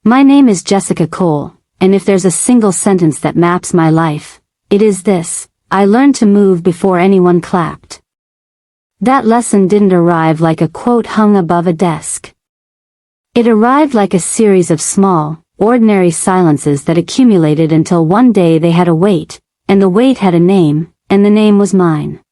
My name is Jessica Cole, and if there's a single sentence that maps my life, it is this: I learned to move before anyone clapped. That lesson didn't arrive like a quote hung above a desk. It arrived like a series of small, ordinary silences that accumulated until one day they had a weight, and the weight had a name, and the name was mine.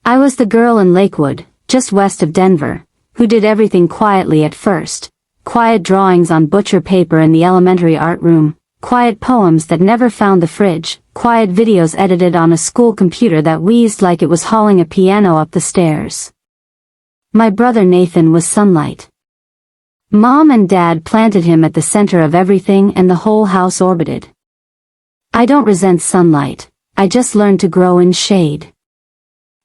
I was the girl in Lakewood, just west of Denver, who did everything quietly at first. Quiet drawings on butcher paper in the elementary art room, quiet poems that never found the fridge, quiet videos edited on a school computer that wheezed like it was hauling a piano up the stairs. My brother Nathan was sunlight. Mom and Dad planted him at the center of everything and the whole house orbited. I don't resent sunlight, I just learned to grow in shade.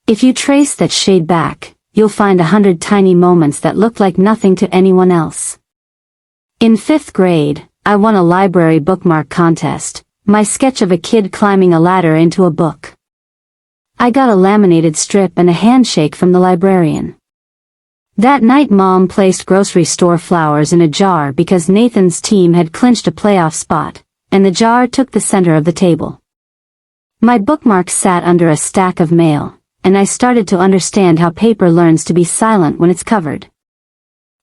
If you trace that shade back, you'll find 100 tiny moments that look like nothing to anyone else. In 5th grade, I won a library bookmark contest, my sketch of a kid climbing a ladder into a book. I got a laminated strip and a handshake from the librarian. That night Mom placed grocery store flowers in a jar because Nathan's team had clinched a playoff spot, and the jar took the center of the table. My bookmark sat under a stack of mail, and I started to understand how paper learns to be silent when it's covered.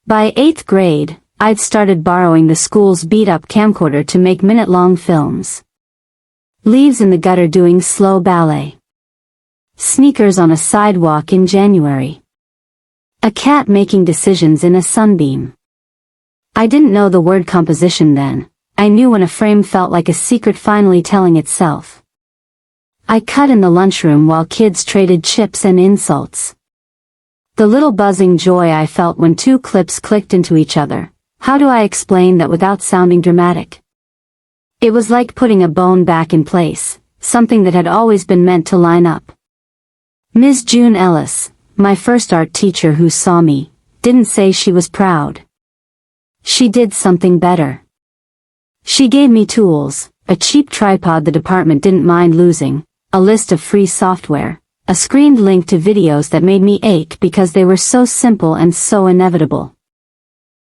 By 8th grade, I'd started borrowing the school's beat-up camcorder to make minute-long films. Leaves in the gutter doing slow ballet. Sneakers on a sidewalk in January. A cat making decisions in a sunbeam. I didn't know the word composition then. I knew when a frame felt like a secret finally telling itself. I cut in the lunchroom while kids traded chips and insults. The little buzzing joy I felt when 2 clips clicked into each other. How do I explain that without sounding dramatic? It was like putting a bone back in place, something that had always been meant to line up. Ms. June Ellis, my first art teacher who saw me, didn't say she was proud. She did something better. She gave me tools, a cheap tripod the department didn't mind losing, a list of free software, a screened link to videos that made me ache because they were so simple and so inevitable.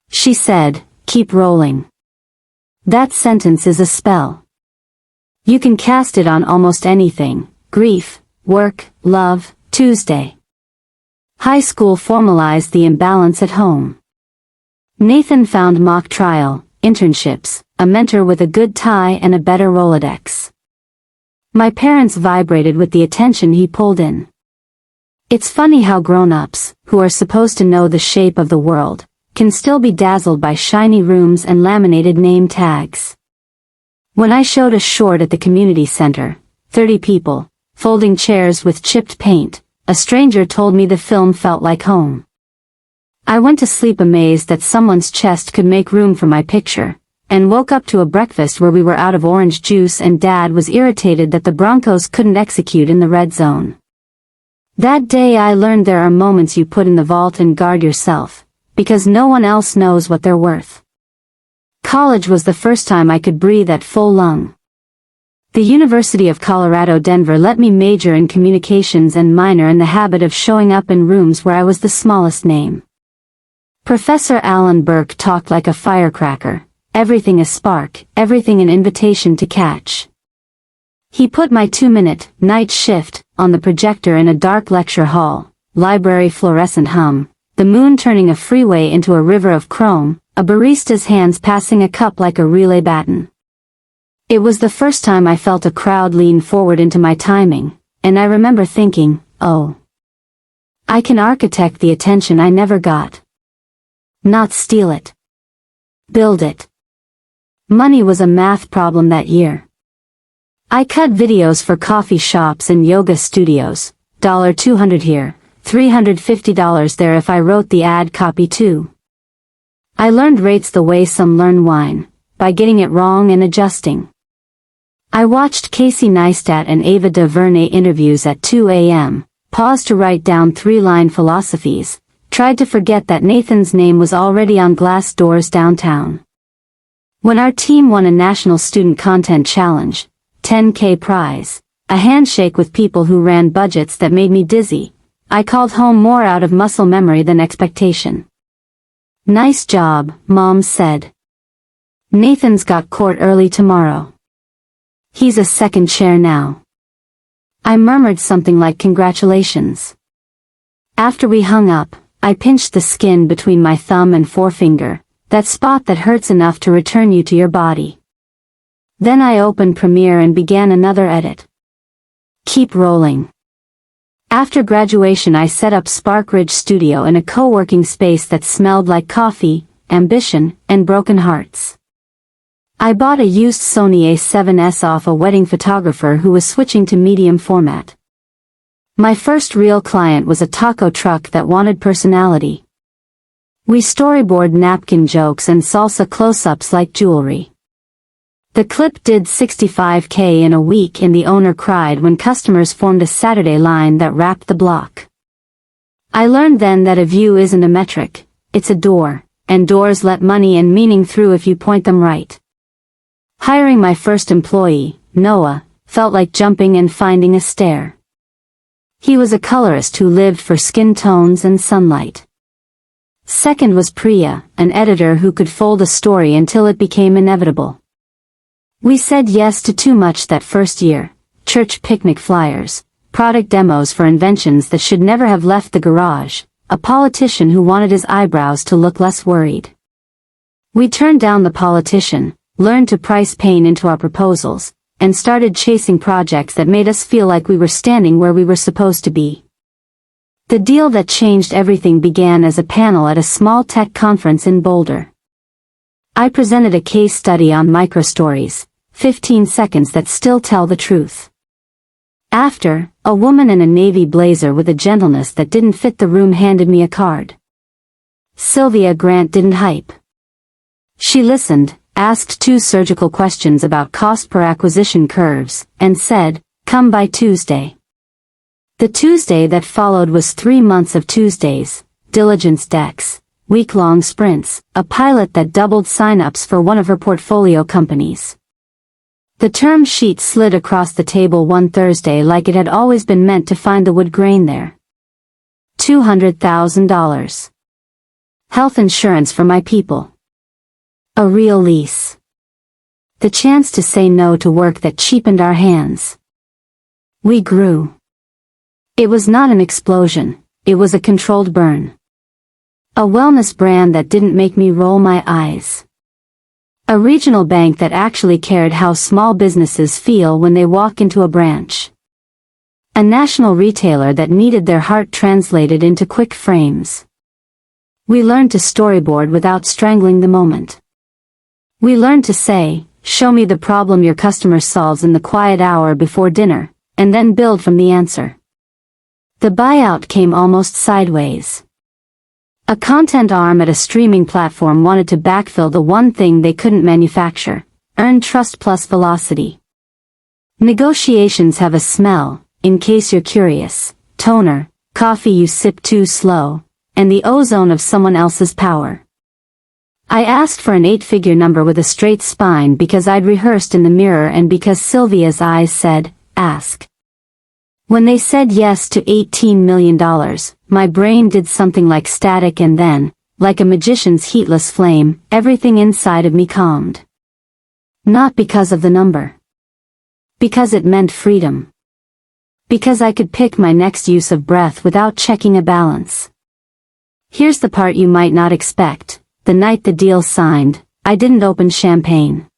She said, "Keep rolling." That sentence is a spell. You can cast it on almost anything: grief, work, love, Tuesday. High school formalized the imbalance at home. Nathan found mock trial, internships, a mentor with a good tie and a better Rolodex. My parents vibrated with the attention he pulled in. It's funny how grown-ups, who are supposed to know the shape of the world, can still be dazzled by shiny rooms and laminated name tags. When I showed a short at the community center, 30 people, folding chairs with chipped paint, a stranger told me the film felt like home. I went to sleep amazed that someone's chest could make room for my picture, and woke up to a breakfast where we were out of orange juice and Dad was irritated that the Broncos couldn't execute in the red zone. That day I learned there are moments you put in the vault and guard yourself, because no one else knows what they're worth. College was the first time I could breathe at full lung. The University of Colorado Denver let me major in communications and minor in the habit of showing up in rooms where I was the smallest name. Professor Alan Burke talked like a firecracker, everything a spark, everything an invitation to catch. He put my 2-minute night shift on the projector in a dark lecture hall, library fluorescent hum, the moon turning a freeway into a river of chrome, a barista's hands passing a cup like a relay baton. It was the first time I felt a crowd lean forward into my timing, and I remember thinking, oh, I can architect the attention I never got. Not steal it. Build it. Money was a math problem that year. I cut videos for coffee shops and yoga studios, $200 here, $350 there if I wrote the ad copy too. I learned rates the way some learn wine, by getting it wrong and adjusting. I watched Casey Neistat and Ava DuVernay interviews at 2 a.m., paused to write down 3-line philosophies, tried to forget that Nathan's name was already on glass doors downtown. When our team won a National Student Content Challenge, $10K prize, a handshake with people who ran budgets that made me dizzy, I called home more out of muscle memory than expectation. "Nice job," Mom said. Nathan's got court early tomorrow. He's a second chair now. I murmured something like congratulations. After we hung up, I pinched the skin between my thumb and forefinger, that spot that hurts enough to return you to your body. Then I opened Premiere and began another edit. Keep rolling. After graduation I set up Spark Ridge Studio in a co-working space that smelled like coffee, ambition, and broken hearts. I bought a used Sony A7S off a wedding photographer who was switching to medium format. My first real client was a taco truck that wanted personality. We storyboard napkin jokes and salsa close-ups like jewelry. The clip did $65K in a week and the owner cried when customers formed a Saturday line that wrapped the block. I learned then that a view isn't a metric, it's a door, and doors let money and meaning through if you point them right. Hiring my first employee, Noah, felt like jumping and finding a stair. He was a colorist who lived for skin tones and sunlight. Second was Priya, an editor who could fold a story until it became inevitable. We said yes to too much that first year: church picnic flyers, product demos for inventions that should never have left the garage, a politician who wanted his eyebrows to look less worried. We turned down the politician, learned to price pain into our proposals, and started chasing projects that made us feel like we were standing where we were supposed to be. The deal that changed everything began as a panel at a small tech conference in Boulder. I presented a case study on microstories, 15 seconds that still tell the truth. After, a woman in a navy blazer with a gentleness that didn't fit the room handed me a card. Sylvia Grant didn't hype. She listened, asked 2 surgical questions about cost per acquisition curves, and said, "Come by Tuesday." The Tuesday that followed was 3 months of Tuesdays, diligence decks, week-long sprints, a pilot that doubled sign-ups for one of her portfolio companies. The term sheet slid across the table one Thursday like it had always been meant to find the wood grain there. $200,000. Health insurance for my people. A real lease. The chance to say no to work that cheapened our hands. We grew. It was not an explosion, it was a controlled burn. A wellness brand that didn't make me roll my eyes. A regional bank that actually cared how small businesses feel when they walk into a branch. A national retailer that needed their heart translated into quick frames. We learned to storyboard without strangling the moment. We learned to say, show me the problem your customer solves in the quiet hour before dinner, and then build from the answer. The buyout came almost sideways. A content arm at a streaming platform wanted to backfill the one thing they couldn't manufacture: earn trust plus velocity. Negotiations have a smell, in case you're curious: toner, coffee you sip too slow, and the ozone of someone else's power. I asked for an 8-figure number with a straight spine because I'd rehearsed in the mirror and because Sylvia's eyes said, ask. When they said yes to $18 million, my brain did something like static and then, like a magician's heatless flame, everything inside of me calmed. Not because of the number. Because it meant freedom. Because I could pick my next use of breath without checking a balance. Here's the part you might not expect. The night the deal signed, I didn't open champagne.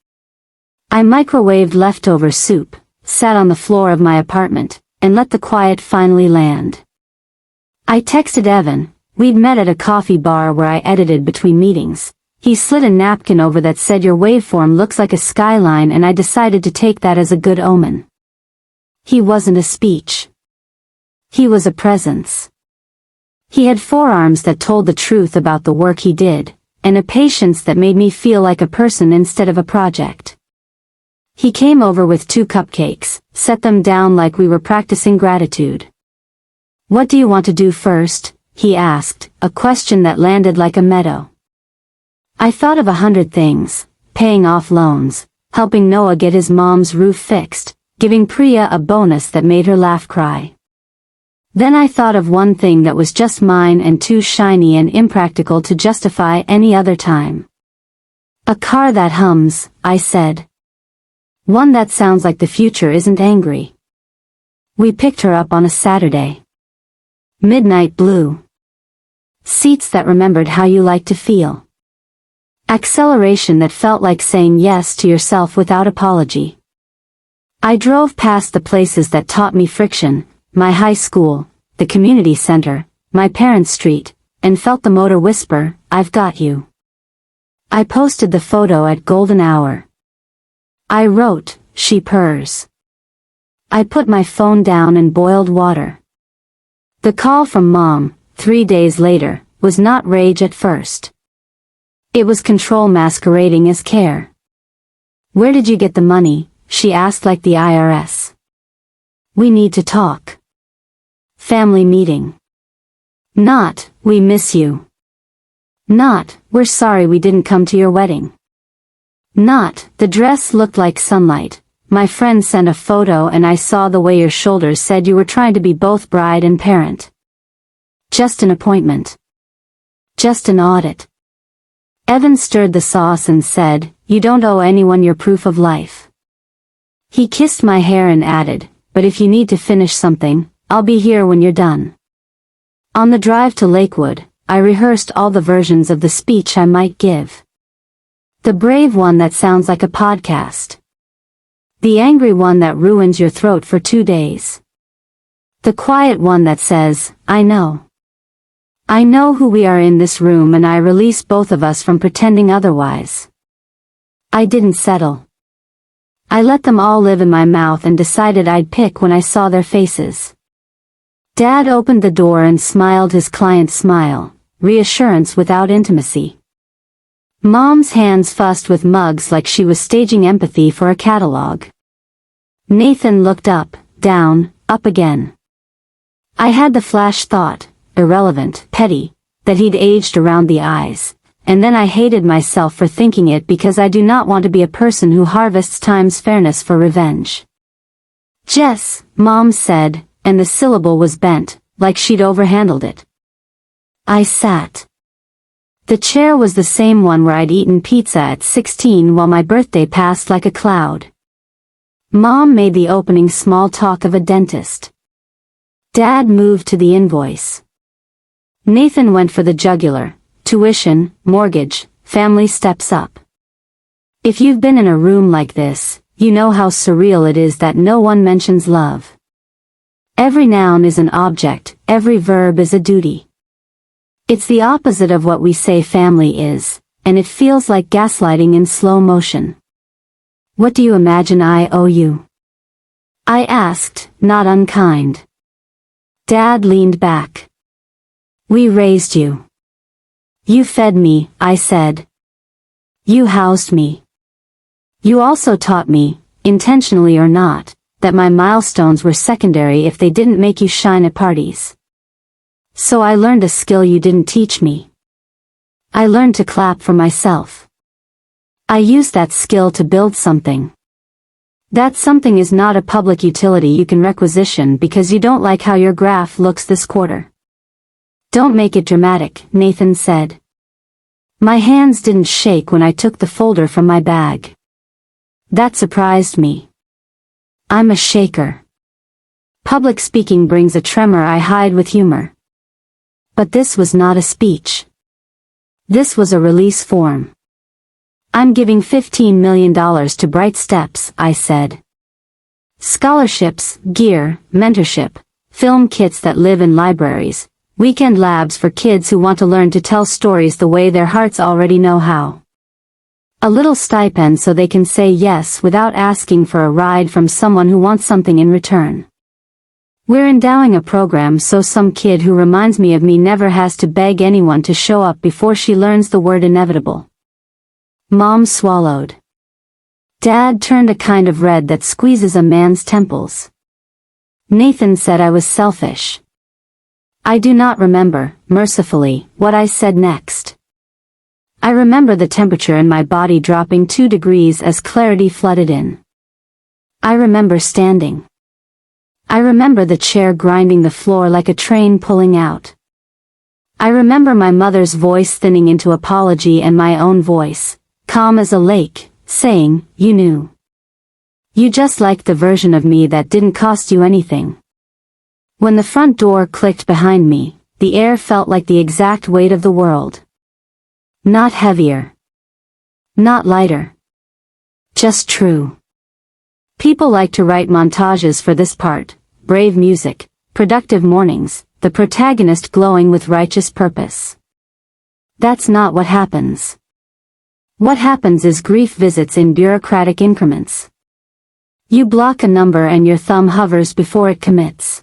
I microwaved leftover soup, sat on the floor of my apartment, and let the quiet finally land. I texted Evan. We'd met at a coffee bar where I edited between meetings. He slid a napkin over that said your waveform looks like a skyline, and I decided to take that as a good omen. He wasn't a speech. He was a presence. He had forearms that told the truth about the work he did, and a patience that made me feel like a person instead of a project. He came over with 2 cupcakes, set them down like we were practicing gratitude. "What do you want to do first?" he asked, a question that landed like a meadow. I thought of 100 things: paying off loans, helping Noah get his mom's roof fixed, giving Priya a bonus that made her laugh cry. Then I thought of one thing that was just mine and too shiny and impractical to justify any other time. A car that hums, I said. One that sounds like the future isn't angry. We picked her up on a Saturday. Midnight blue. Seats that remembered how you like to feel. Acceleration that felt like saying yes to yourself without apology. I drove past the places that taught me friction, my high school, the community center, my parents' street, and felt the motor whisper, "I've got you." I posted the photo at golden hour. I wrote, "She purrs." I put my phone down and boiled water. The call from Mom, 3 days later, was not rage at first. It was control masquerading as care. "Where did you get the money?" she asked like the IRS. "We need to talk." Family meeting. Not, "We miss you." Not, "We're sorry we didn't come to your wedding." Not, "The dress looked like sunlight. My friend sent a photo and I saw the way your shoulders said you were trying to be both bride and parent." Just an appointment. Just an audit. Evan stirred the sauce and said, "You don't owe anyone your proof of life." He kissed my hair and added, "But if you need to finish something, I'll be here when you're done." On the drive to Lakewood, I rehearsed all the versions of the speech I might give. The brave one that sounds like a podcast. The angry one that ruins your throat for 2 days. The quiet one that says, "I know. I know who we are in this room and I release both of us from pretending otherwise." I didn't settle. I let them all live in my mouth and decided I'd pick when I saw their faces. Dad opened the door and smiled his client smile, reassurance without intimacy. Mom's hands fussed with mugs like she was staging empathy for a catalog. Nathan looked up, down, up again. I had the flash thought, irrelevant, petty, that he'd aged around the eyes, and then I hated myself for thinking it because I do not want to be a person who harvests time's fairness for revenge. "Jess," Mom said, and the syllable was bent, like she'd overhandled it. I sat. The chair was the same one where I'd eaten pizza at 16 while my birthday passed like a cloud. Mom made the opening small talk of a dentist. Dad moved to the invoice. Nathan went for the jugular, tuition, mortgage, family steps up. If you've been in a room like this, you know how surreal it is that no one mentions love. Every noun is an object, every verb is a duty. It's the opposite of what we say family is, and it feels like gaslighting in slow motion. "What do you imagine I owe you?" I asked, not unkind. Dad leaned back. "We raised you. You fed me," I said. "You housed me. You also taught me, intentionally or not, that my milestones were secondary if they didn't make you shine at parties. So I learned a skill you didn't teach me. I learned to clap for myself. I used that skill to build something. That something is not a public utility you can requisition because you don't like how your graph looks this quarter." "Don't make it dramatic," Nathan said. My hands didn't shake when I took the folder from my bag. That surprised me. I'm a shaker. Public speaking brings a tremor I hide with humor. But this was not a speech. This was a release form. "I'm giving $15 million to Bright Steps," I said. "Scholarships, gear, mentorship, film kits that live in libraries, weekend labs for kids who want to learn to tell stories the way their hearts already know how. A little stipend so they can say yes without asking for a ride from someone who wants something in return. We're endowing a program so some kid who reminds me of me never has to beg anyone to show up before she learns the word inevitable." Mom swallowed. Dad turned a kind of red that squeezes a man's temples. Nathan said I was selfish. I do not remember, mercifully, what I said next. I remember the temperature in my body dropping 2 degrees as clarity flooded in. I remember standing. I remember the chair grinding the floor like a train pulling out. I remember my mother's voice thinning into apology and my own voice, calm as a lake, saying, "You knew. You just liked the version of me that didn't cost you anything." When the front door clicked behind me, the air felt like the exact weight of the world. Not heavier. Not lighter. Just true. People like to write montages for this part: brave music, productive mornings, the protagonist glowing with righteous purpose. That's not what happens. What happens is grief visits in bureaucratic increments. You block a number and your thumb hovers before it commits.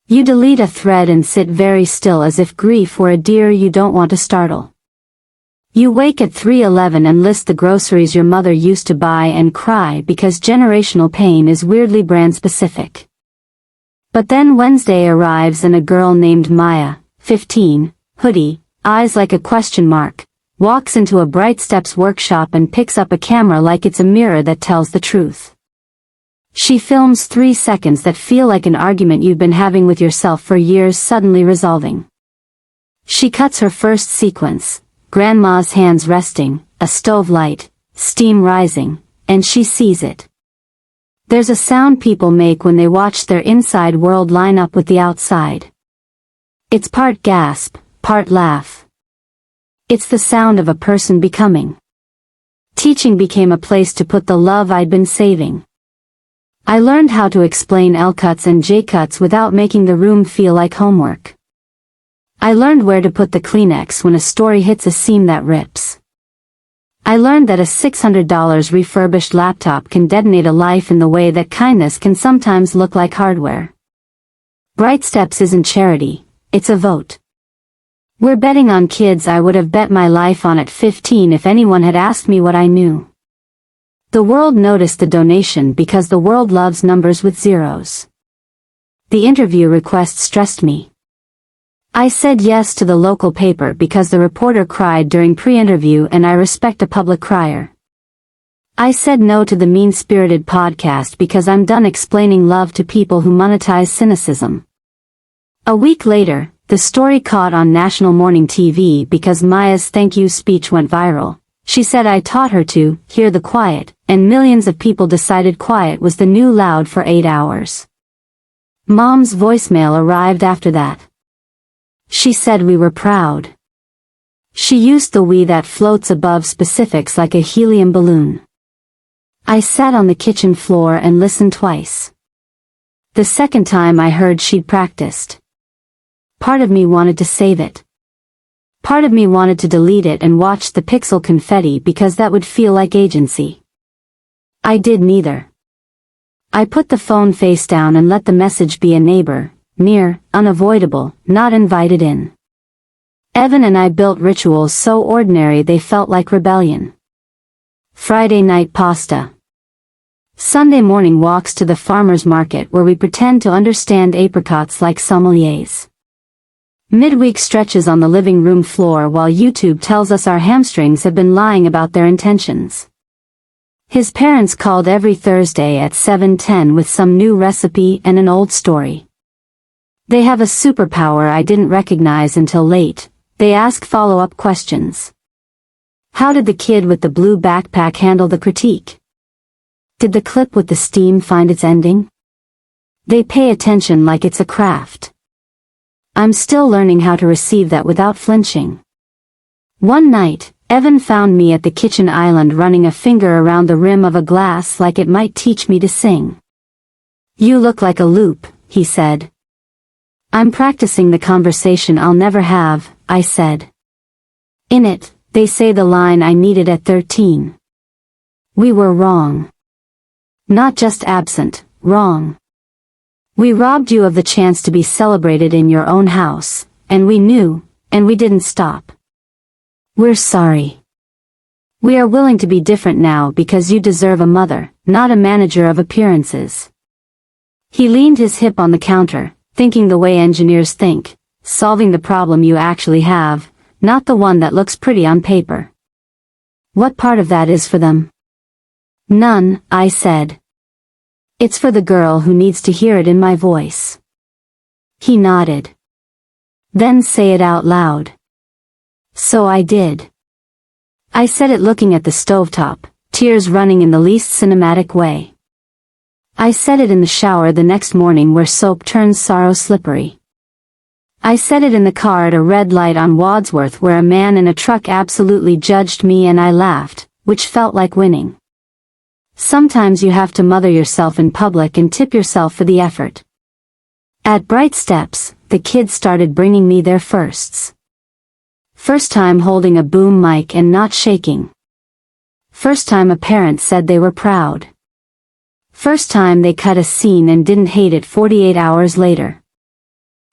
You delete a thread and sit very still as if grief were a deer you don't want to startle. You wake at 3:11 and list the groceries your mother used to buy and cry because generational pain is weirdly brand specific. But then Wednesday arrives and a girl named Maya, 15, hoodie, eyes like a question mark, walks into a Bright Steps workshop and picks up a camera like it's a mirror that tells the truth. She films 3 seconds that feel like an argument you've been having with yourself for years suddenly resolving. She cuts her first sequence, Grandma's hands resting, a stove light, steam rising, and she sees it. There's a sound people make when they watch their inside world line up with the outside. It's part gasp, part laugh. It's the sound of a person becoming. Teaching became a place to put the love I'd been saving. I learned how to explain L-cuts and J-cuts without making the room feel like homework. I learned where to put the Kleenex when a story hits a seam that rips. I learned that a $600 refurbished laptop can detonate a life in the way that kindness can sometimes look like hardware. Bright Steps isn't charity, it's a vote. We're betting on kids I would have bet my life on at 15 if anyone had asked me what I knew. The world noticed the donation because the world loves numbers with zeros. The interview request stressed me. I said yes to the local paper because the reporter cried during pre-interview and I respect a public crier. I said no to the mean-spirited podcast because I'm done explaining love to people who monetize cynicism. A week later, the story caught on national morning TV because Maya's thank you speech went viral. She said I taught her to hear the quiet, and millions of people decided quiet was the new loud for 8 hours. Mom's voicemail arrived after that. She said we were proud. She used the we that floats above specifics like a helium balloon. I sat on the kitchen floor and listened twice. The second time I heard she'd practiced. Part of me wanted to save it. Part of me wanted to delete it and watch the pixel confetti because that would feel like agency. I did neither. I put the phone face down and let the message be a neighbor. Near, unavoidable, not invited in. Evan and I built rituals so ordinary they felt like rebellion. Friday night pasta. Sunday morning walks to the farmer's market where we pretend to understand apricots like sommeliers. Midweek stretches on the living room floor while YouTube tells us our hamstrings have been lying about their intentions. His parents called every Thursday at 7:10 with some new recipe and an old story. They have a superpower I didn't recognize until late. They ask follow-up questions. How did the kid with the blue backpack handle the critique? Did the clip with the steam find its ending? They pay attention like it's a craft. I'm still learning how to receive that without flinching. One night, Evan found me at the kitchen island running a finger around the rim of a glass like it might teach me to sing. "You look like a loop," he said. "I'm practicing the conversation I'll never have," I said. In it, they say the line I needed at 13. We were wrong. Not just absent, wrong. We robbed you of the chance to be celebrated in your own house, and we knew, and we didn't stop. We're sorry. We are willing to be different now because you deserve a mother, not a manager of appearances. He leaned his hip on the counter, thinking the way engineers think, solving the problem you actually have, not the one that looks pretty on paper. What part of that is for them? None, I said. It's for the girl who needs to hear it in my voice. He nodded. Then say it out loud. So I did. I said it looking at the stovetop, tears running in the least cinematic way. I said it in the shower the next morning where soap turns sorrow slippery. I said it in the car at a red light on Wadsworth where a man in a truck absolutely judged me and I laughed, which felt like winning. Sometimes you have to mother yourself in public and tip yourself for the effort. At Bright Steps, the kids started bringing me their firsts. First time holding a boom mic and not shaking. First time a parent said they were proud. First time they cut a scene and didn't hate it 48 hours later.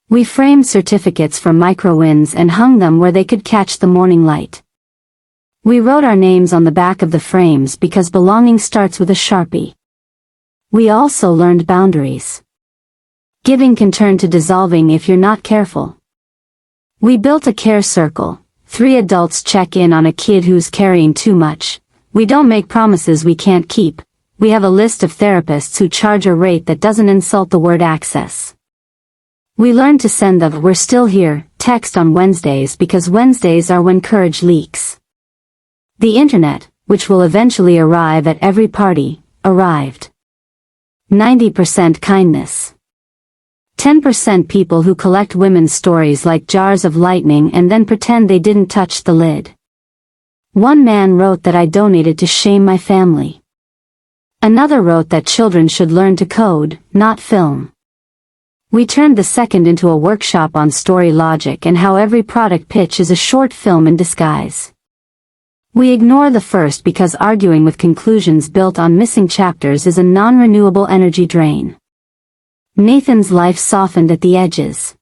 We framed certificates for micro-wins and hung them where they could catch the morning light. We wrote our names on the back of the frames because belonging starts with a Sharpie. We also learned boundaries. Giving can turn to dissolving if you're not careful. We built a care circle. 3 adults check in on a kid who's carrying too much. We don't make promises we can't keep. We have a list of therapists who charge a rate that doesn't insult the word access. We learned to send the "we're still here" text on Wednesdays because Wednesdays are when courage leaks. The internet, which will eventually arrive at every party, arrived. 90% kindness. 10% people who collect women's stories like jars of lightning and then pretend they didn't touch the lid. One man wrote that I donated to shame my family. Another wrote that children should learn to code, not film. We turned the second into a workshop on story logic and how every product pitch is a short film in disguise. We ignore the first because arguing with conclusions built on missing chapters is a non-renewable energy drain. Nathan's life softened at the edges.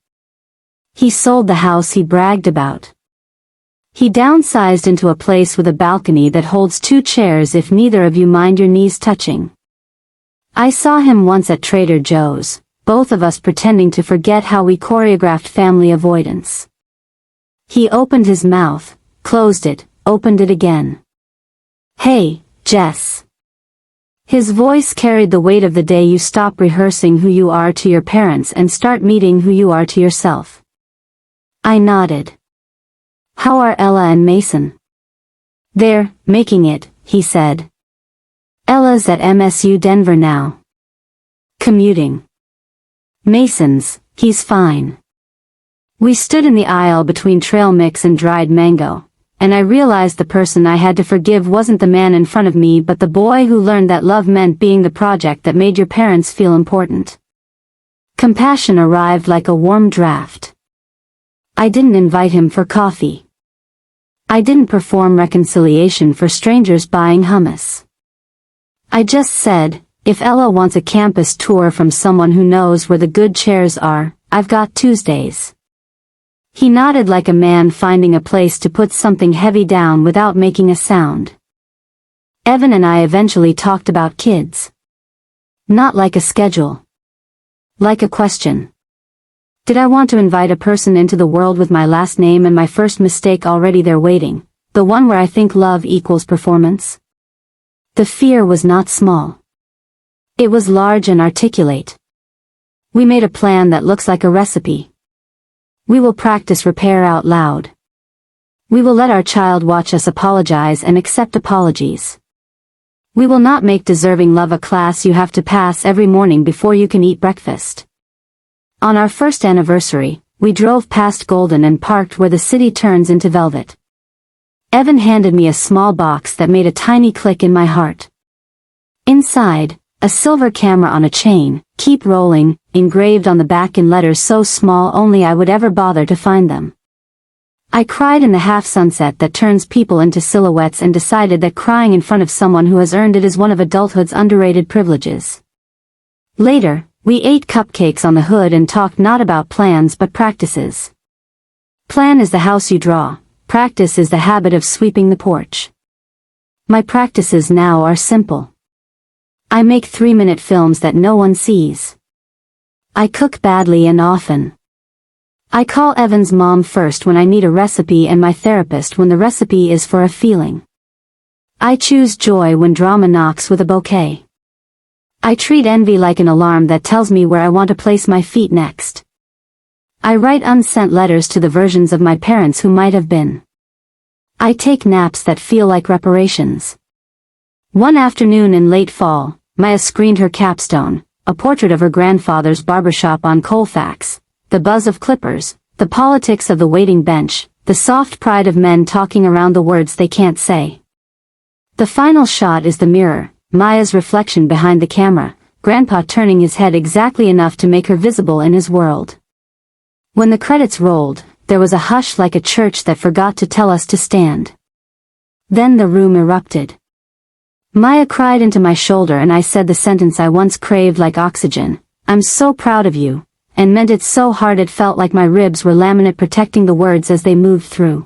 He sold the house he bragged about. He downsized into a place with a balcony that holds 2 chairs if neither of you mind your knees touching. I saw him once at Trader Joe's, both of us pretending to forget how we choreographed family avoidance. He opened his mouth, closed it, opened it again. "Hey, Jess." His voice carried the weight of the day you stop rehearsing who you are to your parents and start meeting who you are to yourself. I nodded. "How are Ella and Mason?" "They're making it," he said. "Ella's at MSU Denver now. Commuting. He's fine." We stood in the aisle between trail mix and dried mango, and I realized the person I had to forgive wasn't the man in front of me but the boy who learned that love meant being the project that made your parents feel important. Compassion arrived like a warm draft. I didn't invite him for coffee. I didn't perform reconciliation for strangers buying hummus. I just said, if Ella wants a campus tour from someone who knows where the good chairs are, I've got Tuesdays. He nodded like a man finding a place to put something heavy down without making a sound. Evan and I eventually talked about kids. Not like a schedule. Like a question. Did I want to invite a person into the world with my last name and my first mistake already there waiting, the one where I think love equals performance? The fear was not small. It was large and articulate. We made a plan that looks like a recipe. We will practice repair out loud. We will let our child watch us apologize and accept apologies. We will not make deserving love a class you have to pass every morning before you can eat breakfast. On our first anniversary, we drove past Golden and parked where the city turns into velvet. Evan handed me a small box that made a tiny click in my heart. Inside, a silver camera on a chain, "Keep rolling," engraved on the back in letters so small only I would ever bother to find them. I cried in the half-sunset that turns people into silhouettes and decided that crying in front of someone who has earned it is one of adulthood's underrated privileges. Later, we ate cupcakes on the hood and talked not about plans but practices. Plan is the house you draw, practice is the habit of sweeping the porch. My practices now are simple. I make 3-minute films that no one sees. I cook badly and often. I call Evan's mom first when I need a recipe and my therapist when the recipe is for a feeling. I choose joy when drama knocks with a bouquet. I treat envy like an alarm that tells me where I want to place my feet next. I write unsent letters to the versions of my parents who might have been. I take naps that feel like reparations. One afternoon in late fall, Maya screened her capstone, a portrait of her grandfather's barbershop on Colfax, the buzz of clippers, the politics of the waiting bench, the soft pride of men talking around the words they can't say. The final shot is the mirror, Maya's reflection behind the camera, Grandpa turning his head exactly enough to make her visible in his world. When the credits rolled, there was a hush like a church that forgot to tell us to stand. Then the room erupted. Maya cried into my shoulder and I said the sentence I once craved like oxygen, "I'm so proud of you," and meant it so hard it felt like my ribs were laminate protecting the words as they moved through.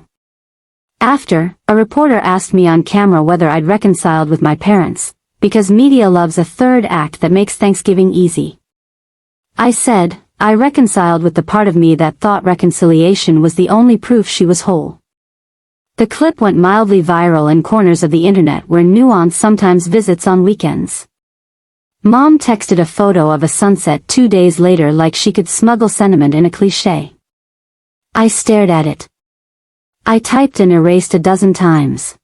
After, a reporter asked me on camera whether I'd reconciled with my parents, because media loves a third act that makes Thanksgiving easy. I said, I reconciled with the part of me that thought reconciliation was the only proof she was whole. The clip went mildly viral in corners of the internet where nuance sometimes visits on weekends. Mom texted a photo of a sunset 2 days later like she could smuggle sentiment in a cliché. I stared at it. I typed and erased a dozen times.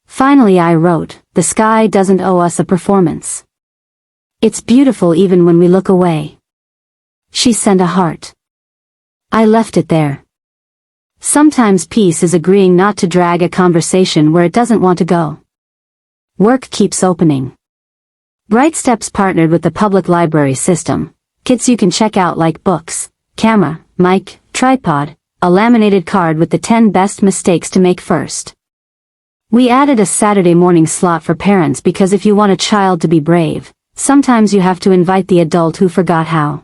Finally I wrote, "The sky doesn't owe us a performance. It's beautiful even when we look away." She sent a heart. I left it there. Sometimes peace is agreeing not to drag a conversation where it doesn't want to go. Work keeps opening. Bright Steps partnered with the public library system, kits you can check out like books, camera, mic, tripod, a laminated card with the 10 best mistakes to make first. We added a Saturday morning slot for parents because if you want a child to be brave, sometimes you have to invite the adult who forgot how.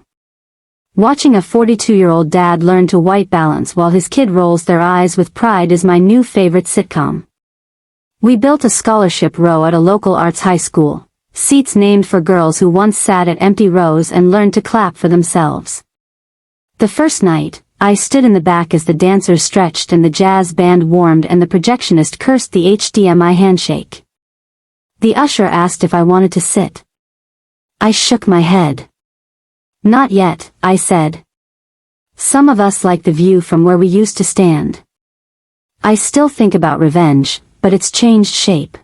Watching a 42-year-old dad learn to white balance while his kid rolls their eyes with pride is my new favorite sitcom. We built a scholarship row at a local arts high school, seats named for girls who once sat at empty rows and learned to clap for themselves. The first night, I stood in the back as the dancers stretched and the jazz band warmed and the projectionist cursed the HDMI handshake. The usher asked if I wanted to sit. I shook my head. "Not yet," I said. Some of us like the view from where we used to stand. I still think about revenge, but it's changed shape.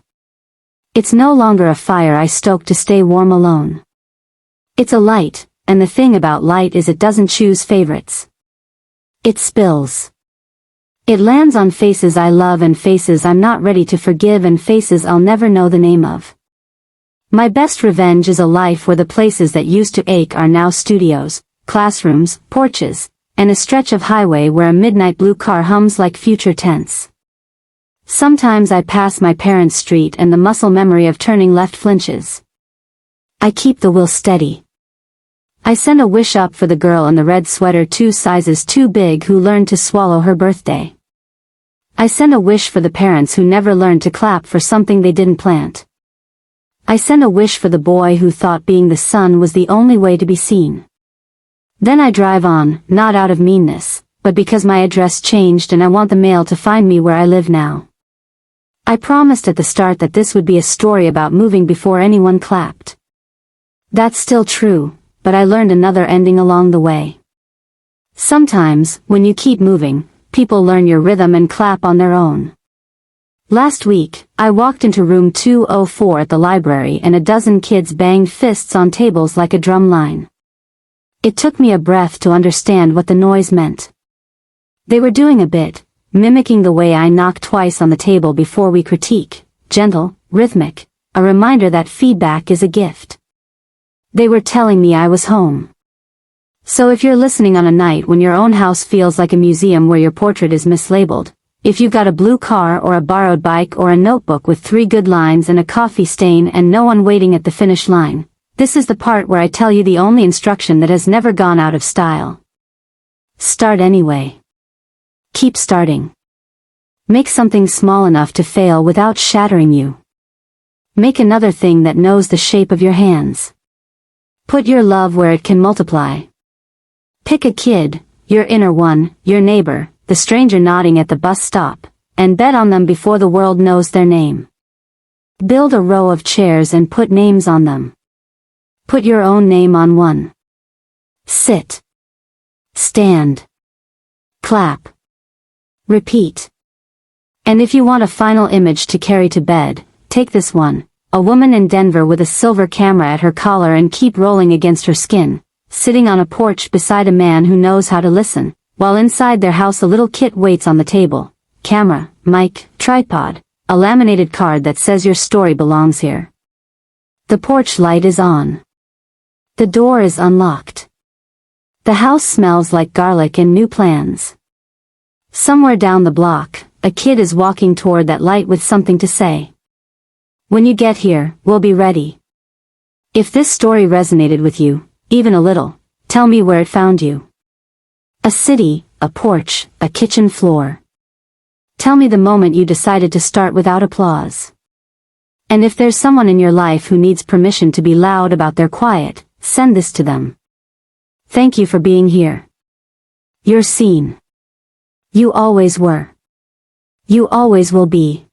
It's no longer a fire I stoke to stay warm alone. It's a light, and the thing about light is it doesn't choose favorites. It spills. It lands on faces I love and faces I'm not ready to forgive and faces I'll never know the name of. My best revenge is a life where the places that used to ache are now studios, classrooms, porches, and a stretch of highway where a midnight blue car hums like future tense. Sometimes I pass my parents' street and the muscle memory of turning left flinches. I keep the will steady. I send a wish up for the girl in the red sweater 2 sizes too big who learned to swallow her birthday. I send a wish for the parents who never learned to clap for something they didn't plant. I send a wish for the boy who thought being the sun was the only way to be seen. Then I drive on, not out of meanness, but because my address changed and I want the mail to find me where I live now. I promised at the start that this would be a story about moving before anyone clapped. That's still true, but I learned another ending along the way. Sometimes, when you keep moving, people learn your rhythm and clap on their own. Last week, I walked into room 204 at the library and a dozen kids banged fists on tables like a drum line. It took me a breath to understand what the noise meant. They were doing a bit, mimicking the way I knock twice on the table before we critique, gentle, rhythmic, a reminder that feedback is a gift. They were telling me I was home. So if you're listening on a night when your own house feels like a museum where your portrait is mislabeled, if you've got a blue car or a borrowed bike or a notebook with 3 good lines and a coffee stain and no one waiting at the finish line, this is the part where I tell you the only instruction that has never gone out of style. Start anyway. Keep starting. Make something small enough to fail without shattering you. Make another thing that knows the shape of your hands. Put your love where it can multiply. Pick a kid, your inner one, your neighbor, the stranger nodding at the bus stop, and bet on them before the world knows their name. Build a row of chairs and put names on them. Put your own name on one. Sit. Stand. Clap. Repeat. And if you want a final image to carry to bed, take this one. A woman in Denver with a silver camera at her collar and keep rolling against her skin, sitting on a porch beside a man who knows how to listen, while inside their house a little kit waits on the table. Camera, mic, tripod, a laminated card that says your story belongs here. The porch light is on. The door is unlocked. The house smells like garlic and new plans. Somewhere down the block, a kid is walking toward that light with something to say. When you get here, we'll be ready. If this story resonated with you, even a little, tell me where it found you. A city, a porch, a kitchen floor. Tell me the moment you decided to start without applause. And if there's someone in your life who needs permission to be loud about their quiet, send this to them. Thank you for being here. You're seen. You always were. You always will be.